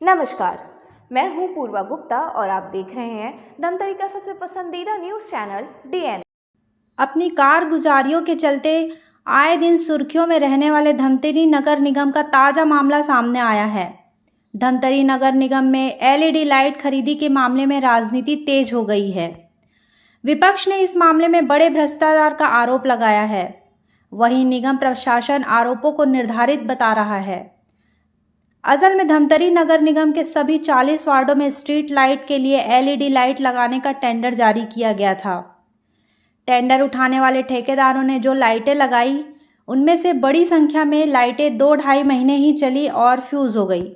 नमस्कार, मैं हूं पूर्वा गुप्ता और आप देख रहे हैं धमतरी का सबसे पसंदीदा न्यूज़ चैनल DN। अपनी कारगुजारियों के चलते आए दिन सुर्खियों में रहने वाले धमतरी नगर निगम का ताज़ा मामला सामने आया है। धमतरी नगर निगम में LED लाइट खरीदी के मामले में राजनीति तेज हो गई है। विपक्ष ने इस मामले में बड़े भ्रष्टाचार का आरोप लगाया है। वहीं निगम प्रशासन आरोपों को निर्धारित बता रहा है। असल में धमतरी नगर निगम के सभी 40 वार्डों में स्ट्रीट लाइट के लिए LED लाइट लगाने का टेंडर जारी किया गया था। टेंडर उठाने वाले ठेकेदारों ने जो लाइटें लगाई, उनमें से बड़ी संख्या में लाइटें 2-2.5 महीने ही चली और फ्यूज हो गई।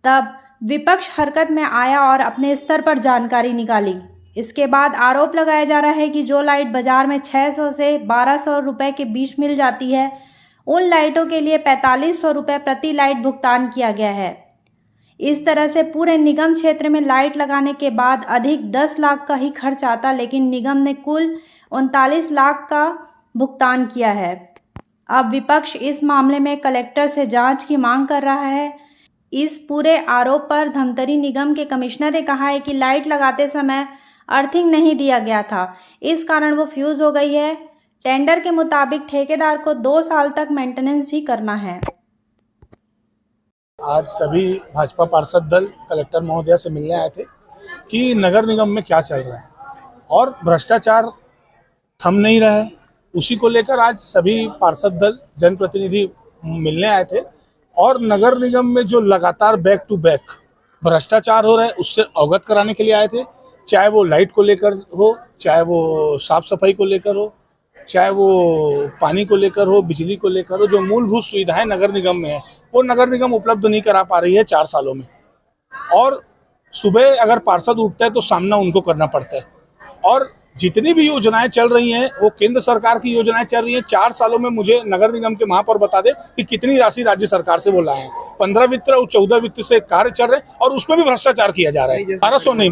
तब विपक्ष हरकत में आया और अपने स्तर पर जानकारी निकाली। इसके बाद आरोप लगाया जा रहा है कि जो लाइट बाजार में 600 से 1200 रुपये के बीच मिल जाती है, उन लाइटों के लिए 4500 रुपये प्रति लाइट भुगतान किया गया है। इस तरह से पूरे निगम क्षेत्र में लाइट लगाने के बाद अधिक 10 लाख का ही खर्च आता, लेकिन निगम ने कुल 39 लाख का भुगतान किया है। अब विपक्ष इस मामले में कलेक्टर से जांच की मांग कर रहा है। इस पूरे आरोप पर धमतरी निगम के कमिश्नर ने कहा है कि लाइट लगाते समय अर्थिंग नहीं दिया गया था, इस कारण वो फ्यूज हो गई है। टेंडर के मुताबिक ठेकेदार को 2 साल तक मेंटेनेंस भी करना है। आज सभी भाजपा पार्षद दल कलेक्टर महोदया से मिलने आए थे कि नगर निगम में क्या चल रहा है और भ्रष्टाचार थम नहीं रहा है। उसी को लेकर आज सभी पार्षद दल जनप्रतिनिधि मिलने आए थे और नगर निगम में जो लगातार बैक टू बैक भ्रष्टाचार हो रहा है उससे अवगत कराने के लिए आए थे। चाहे वो लाइट को लेकर हो, चाहे वो साफ सफाई को लेकर हो, चाहे वो पानी को लेकर हो, बिजली को लेकर हो, जो मूलभूत सुविधाएं नगर निगम में है वो नगर निगम उपलब्ध नहीं करा पा रही है 4 सालों में। और सुबह अगर पार्षद उठता है तो सामना उनको करना पड़ता है। और जितनी भी योजनाएं चल रही हैं वो केंद्र सरकार की योजनाएं चल रही हैं। 4 सालों में मुझे नगर निगम के महापौर बता दे कि कितनी राशि राज्य सरकार से वो लाए हैं। 15 वित्त और 14 वित्त से कार्य चल रहे हैं और उसमें भी भ्रष्टाचार किया जा रहा है। 1200 नहीं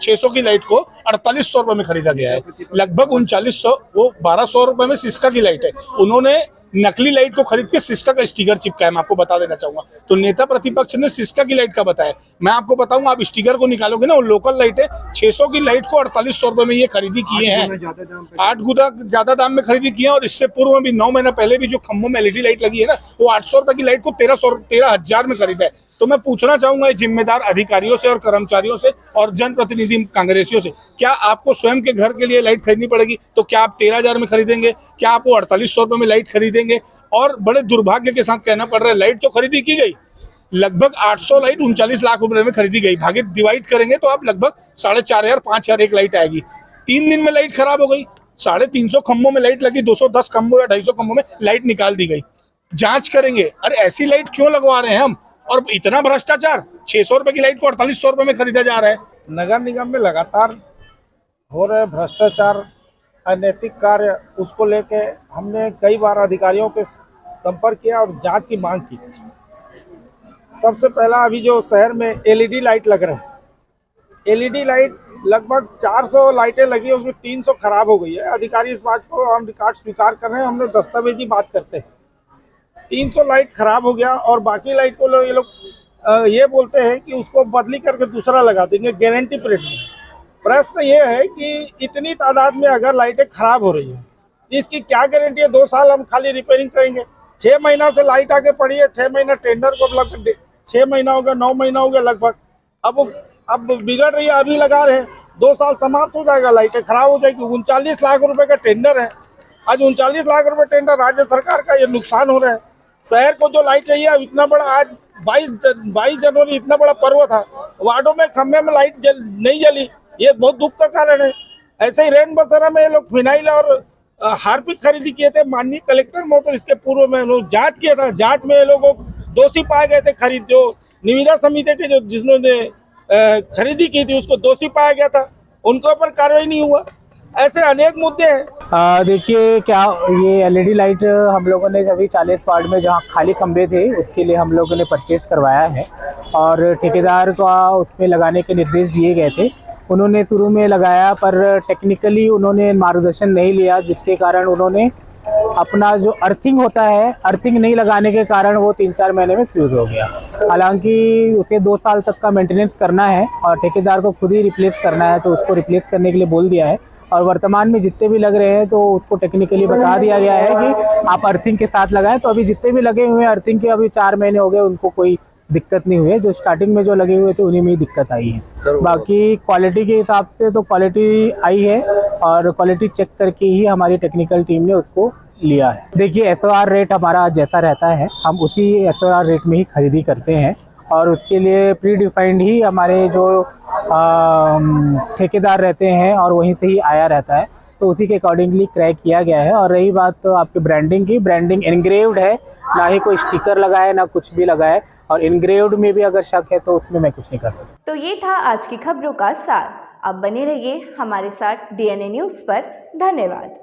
600 की लाइट को 4800 रुपए में खरीदा गया है। लगभग 3900, वो 1200 रुपए में सिस्का की लाइट है। उन्होंने नकली लाइट को खरीद के सिस्का का स्टिकर चिपकाया। मैं आपको बता देना चाहूंगा। तो नेता प्रतिपक्ष ने सिस्का की लाइट का बताया। मैं आपको बताऊंगा, आप स्टिकर को निकालोगे ना, वो लोकल लाइट है। 600 की लाइट को 4800 रुपए में ये खरीदी किए हैं। 8 गुना ज्यादा दाम में खरीदी किए हैं। और इससे पूर्व में भी 9 महीना पहले भी जो खंभों में LED लाइट लगी है ना, वो 800 रुपए की लाइट को 13,000 में खरीदा है। तो मैं पूछना चाहूंगा जिम्मेदार अधिकारियों से और कर्मचारियों से और जनप्रतिनिधि कांग्रेसियों से, क्या आपको स्वयं के घर के लिए लाइट खरीदनी पड़ेगी तो क्या आप 13,000 में खरीदेंगे? क्या आप वो 4800 रुपए में लाइट खरीदेंगे? और बड़े दुर्भाग्य के साथ कहना पड़ रहा है, लाइट तो खरीदी की गई, लगभग 800 लाइट 39 लाख रुपए में खरीदी गई। भागे डिवाइड करेंगे तो आप लगभग 4,500 5,000 एक लाइट आएगी। 3 दिन में लाइट खराब हो गई। 350 खंभों में लाइट लगी, 210 खंभों या 250 खंभों में लाइट निकाल दी गई। जांच करेंगे, अरे ऐसी लाइट क्यों लगवा रहे हैं हम? और इतना भ्रष्टाचार, 600 रुपए की लाइट को 4800 रुपए में खरीदा जा रहा है। नगर निगम में लगातार हो रहे भ्रष्टाचार, अनैतिक कार्य, उसको लेके हमने कई बार अधिकारियों के संपर्क किया और जांच की मांग की। सबसे पहला, अभी जो शहर में LED लाइट लग रहे हैं, LED लाइट लगभग 400 लाइटें लगी है, उसमें 300 खराब हो गई है। अधिकारी इस बात को हम रिकॉर्ड स्वीकार कर रहे हैं, हमने दस्तावेजी बात करते हैं। 300 लाइट खराब हो गया और बाकी लाइट को ये लोग ये बोलते हैं कि उसको बदली करके दूसरा लगा देंगे गारंटी पीरियड में। प्रश्न ये है कि इतनी तादाद में अगर लाइटें खराब हो रही है, इसकी क्या गारंटी है? 2 साल हम खाली रिपेयरिंग करेंगे। 6 महीना से लाइट आगे पड़ी है। 6 महीना टेंडर को लगभग 6 महीना हो गया, 9 महीना हो गया लगभग। अब बिगड़ रही है, अभी लगा रहे हैं, 2 साल समाप्त हो जाएगा, लाइटें खराब हो जाएगी। 39 लाख रुपए का टेंडर है। आज 39 लाख रुपए टेंडर राज्य सरकार का, ये नुकसान हो रहा है। शहर को जो लाइट चाहिए, अब इतना बड़ा, आज 22 जनवरी इतना बड़ा पर्व था, वार्डों में खंभे में लाइट नहीं जली, ये बहुत दुख का कारण है। ऐसे ही रेन बसेरा में ये लोग फिनाइल और हार्पिक खरीदी किए थे। माननीय कलेक्टर महोदय इसके पूर्व में लोग जांच किया था। जांच में ये लोगों दोषी पाए गए थे। खरीद जो निविदा समिति के जो जिन्होंने खरीदी की थी उसको दोषी पाया गया था, उनके ऊपर कार्रवाई नहीं हुआ। ऐसे अनेक मुद्दे हैं। देखिए, क्या ये LED लाइट हम लोगों ने सभी 40 वार्ड में जहां खाली खंभे थे उसके लिए हम लोगों ने परचेज करवाया है और ठेकेदार को उसमें लगाने के निर्देश दिए गए थे। उन्होंने शुरू में लगाया पर टेक्निकली उन्होंने मार्गदर्शन नहीं लिया, जिसके कारण उन्होंने अपना जो अर्थिंग होता है, अर्थिंग नहीं लगाने के कारण वो 3-4 महीने में फ्यूज़ हो गया। हालांकि उसे 2 साल तक का मेंटेनेंस करना है और ठेकेदार को खुद ही रिप्लेस करना है, तो उसको रिप्लेस करने के लिए बोल दिया है। और वर्तमान में जितने भी लग रहे हैं तो उसको टेक्निकली बता दिया गया है कि आप अर्थिंग के साथ लगाएं। तो अभी जितने भी लगे हुए हैं अर्थिंग के, अभी 4 महीने हो गए, उनको कोई दिक्कत नहीं हुई है। जो स्टार्टिंग में जो लगे हुए थे उन्हीं में ही दिक्कत आई है। बाकी क्वालिटी के हिसाब से तो क्वालिटी आई है और क्वालिटी चेक करके ही हमारी टेक्निकल टीम ने उसको लिया है। देखिए SOR रेट हमारा जैसा रहता है हम उसी SOR रेट में ही खरीदी करते हैं और उसके लिए प्री डिफाइंड ही हमारे जो ठेकेदार रहते हैं और वहीं से ही आया रहता है, तो उसी के अकॉर्डिंगली क्रैक किया गया है। और रही बात तो आपकी ब्रांडिंग की, ब्रांडिंग इनग्रेव्ड है, ना ही कोई स्टिकर लगा है ना कुछ भी लगा है, और इनग्रेव्ड में भी अगर शक है तो उसमें मैं कुछ नहीं कर सकता। तो ये था आज की खबरों का सार। अब बने रहिए हमारे साथ DNA न्यूज़ पर। धन्यवाद।